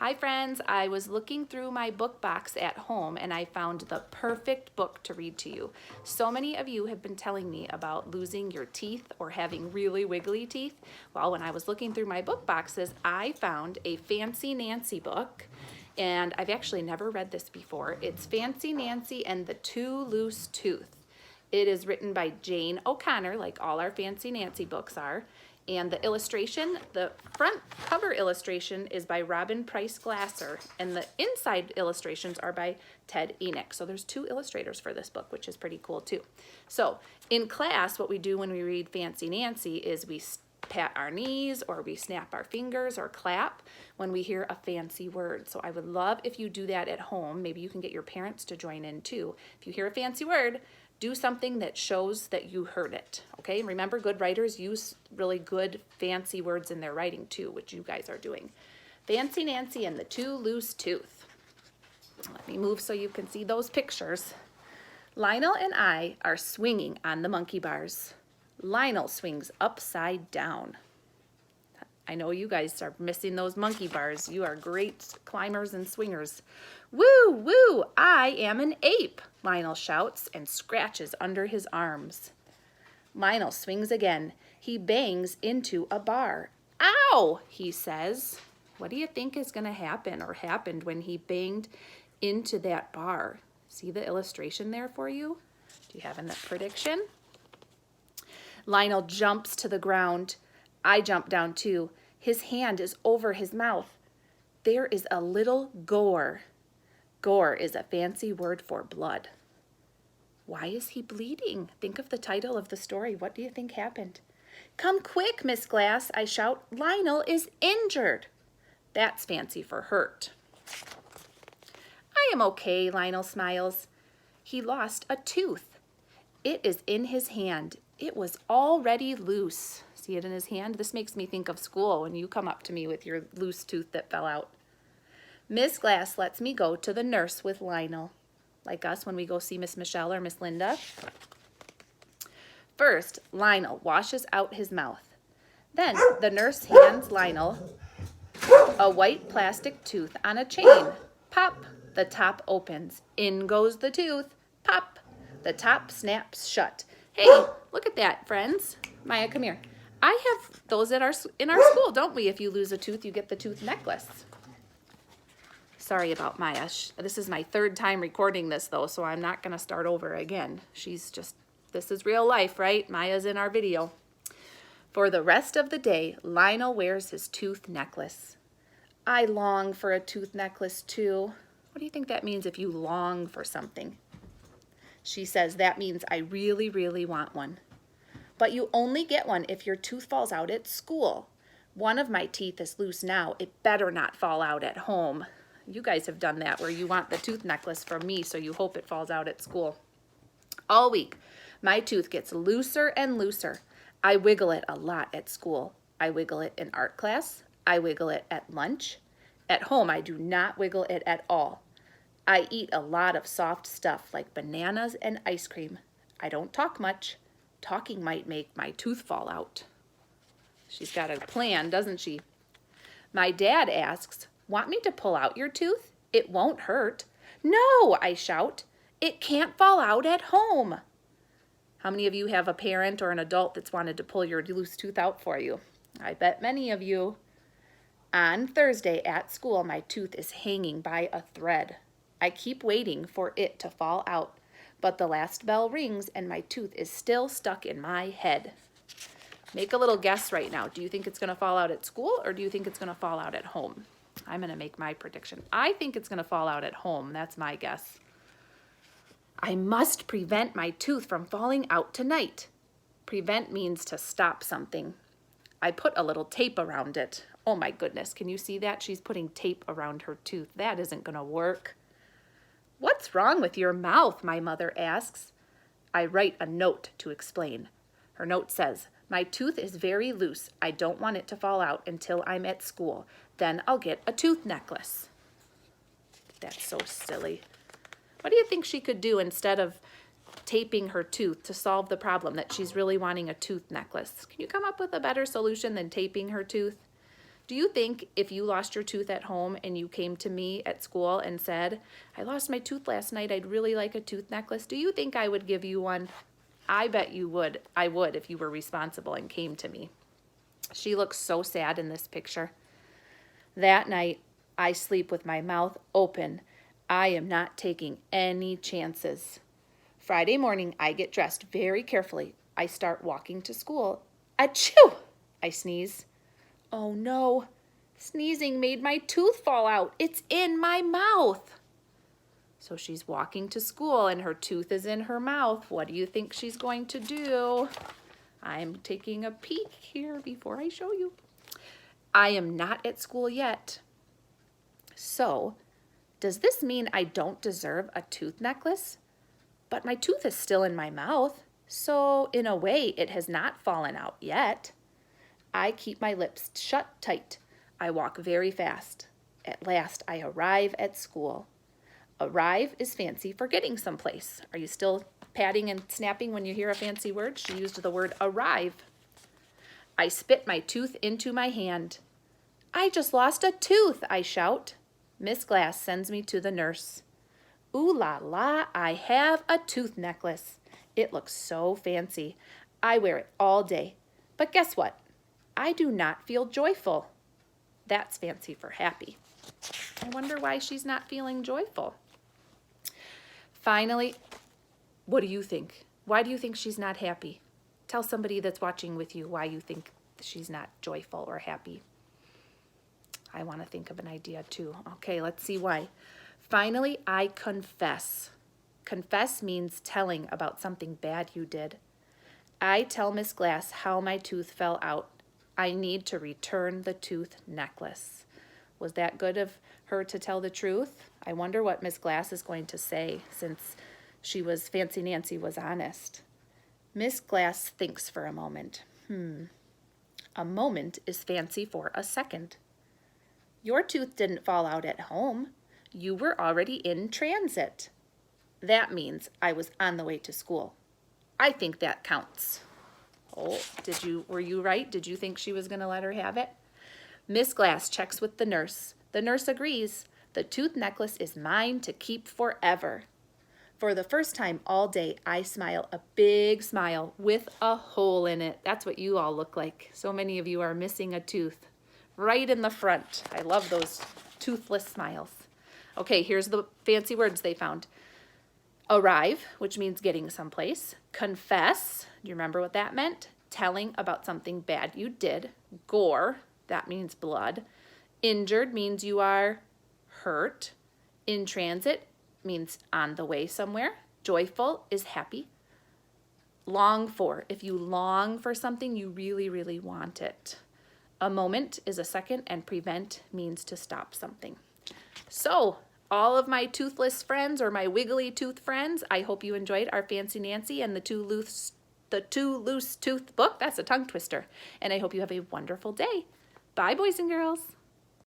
Hi friends, I was looking through my book box at home and I found the perfect book to read to you. So many of you have been telling me about losing your teeth or having really wiggly teeth. Well, when I was looking through my book boxes, I found a Fancy Nancy book, and I've actually never read this before. It's Fancy Nancy and the Too Loose Tooth. It is written by Jane O'Connor, like all our Fancy Nancy books are. And the illustration, the front cover illustration is by Robin Price Glasser, and the inside illustrations are by Ted Enoch. So there's two illustrators for this book, which is pretty cool too. So in class, what we do when we read Fancy Nancy is we pat our knees, or we snap our fingers, or clap when we hear a fancy word. So I would love if you do that at home. Maybe you can get your parents to join in too. If you hear a fancy word, do something that shows that you heard it, okay? Remember, good writers use really good fancy words in their writing too, which you guys are doing. Fancy Nancy and the Too Loose Tooth. Let me move so you can see those pictures. Lionel and I are swinging on the monkey bars. Lionel swings upside down. I know you guys are missing those monkey bars. You are great climbers and swingers. Woo, woo, I am an ape, Lionel shouts and scratches under his arms. Lionel swings again. He bangs into a bar. Ow, he says. What do you think is going to happen or happened when he banged into that bar? See the illustration there for you? Do you have a prediction? Lionel jumps to the ground. I jump down too. His hand is over his mouth. There is a little gore. Gore is a fancy word for blood. Why is he bleeding? Think of the title of the story. What do you think happened? Come quick, Miss Glass, I shout. Lionel is injured. That's fancy for hurt. I am okay, Lionel smiles. He lost a tooth. It is in his hand. It was already loose. See it in his hand? This makes me think of school when you come up to me with your loose tooth that fell out. Miss Glass lets me go to the nurse with Lionel, like us when we go see Miss Michelle or Miss Linda. First, Lionel washes out his mouth. Then the nurse hands Lionel a white plastic tooth on a chain. Pop, the top opens. In goes the tooth. Pop, the top snaps shut. Hey, look at that, friends. Maya, come here. I have those in our school, don't we? If you lose a tooth, you get the tooth necklace. Sorry about Maya. This is my third time recording this, though, so I'm not going to start over again. This is real life, right? Maya's in our video. For the rest of the day, Lionel wears his tooth necklace. I long for a tooth necklace, too. What do you think that means if you long for something? She says that means I really, really want one. But you only get one if your tooth falls out at school. One of my teeth is loose now. It better not fall out at home. You guys have done that where you want the tooth necklace from me, so you hope it falls out at school. All week, my tooth gets looser and looser. I wiggle it a lot at school. I wiggle it in art class. I wiggle it at lunch. At home, I do not wiggle it at all. I eat a lot of soft stuff like bananas and ice cream. I don't talk much. Talking might make my tooth fall out. She's got a plan, doesn't she? My dad asks, want me to pull out your tooth? It won't hurt. No, I shout. It can't fall out at home. How many of you have a parent or an adult that's wanted to pull your loose tooth out for you? I bet many of you. On Thursday at school, my tooth is hanging by a thread. I keep waiting for it to fall out, but the last bell rings and my tooth is still stuck in my head. Make a little guess right now. Do you think it's going to fall out at school, or do you think it's going to fall out at home? I'm going to make my prediction. I think it's going to fall out at home. That's my guess. I must prevent my tooth from falling out tonight. Prevent means to stop something. I put a little tape around it. Oh my goodness, can you see that? She's putting tape around her tooth. That isn't going to work. What's wrong with your mouth? My mother asks. I write a note to explain. Her note says, my tooth is very loose. I don't want it to fall out until I'm at school. Then I'll get a tooth necklace. That's so silly. What do you think she could do instead of taping her tooth to solve the problem that she's really wanting a tooth necklace? Can you come up with a better solution than taping her tooth? Do you think if you lost your tooth at home and you came to me at school and said, I lost my tooth last night, I'd really like a tooth necklace, do you think I would give you one? I bet you would. I would if you were responsible and came to me. She looks so sad in this picture. That night, I sleep with my mouth open. I am not taking any chances. Friday morning, I get dressed very carefully. I start walking to school. Achoo! I sneeze. Oh no, sneezing made my tooth fall out. It's in my mouth. So she's walking to school and her tooth is in her mouth. What do you think she's going to do? I'm taking a peek here before I show you. I am not at school yet. So, does this mean I don't deserve a tooth necklace? But my tooth is still in my mouth, so in a way it has not fallen out yet. I keep my lips shut tight. I walk very fast. At last, I arrive at school. Arrive is fancy for getting someplace. Are you still patting and snapping when you hear a fancy word? She used the word arrive. I spit my tooth into my hand. I just lost a tooth, I shout. Miss Glass sends me to the nurse. Ooh la la, I have a tooth necklace. It looks so fancy. I wear it all day. But guess what? I do not feel joyful. That's fancy for happy. I wonder why she's not feeling joyful. Finally, what do you think? Why do you think she's not happy? Tell somebody that's watching with you why you think she's not joyful or happy. I want to think of an idea too. Okay, let's see why. Finally, I confess. Confess means telling about something bad you did. I tell Miss Glass how my tooth fell out. I need to return the tooth necklace. Was that good of her to tell the truth? I wonder what Miss Glass is going to say since Fancy Nancy was honest. Miss Glass thinks for a moment. A moment is fancy for a second. Your tooth didn't fall out at home. You were already in transit. That means I was on the way to school. I think that counts. Oh, were you right? Did you think she was going to let her have it? Miss Glass checks with the nurse. The nurse agrees. The tooth necklace is mine to keep forever. For the first time all day, I smile a big smile with a hole in it. That's what you all look like. So many of you are missing a tooth right in the front. I love those toothless smiles. Okay, here's the fancy words they found. Arrive, which means getting someplace. Confess, do you remember what that meant? Telling about something bad you did. Gore, that means blood. Injured means you are hurt. In transit means on the way somewhere. Joyful is happy. Long for, if you long for something, you really, really want it. A moment is a second, and prevent means to stop something. So, all of my toothless friends or my wiggly tooth friends, I hope you enjoyed our Fancy Nancy and the Two Loose Tooth book. That's a tongue twister. And I hope you have a wonderful day. Bye, boys and girls.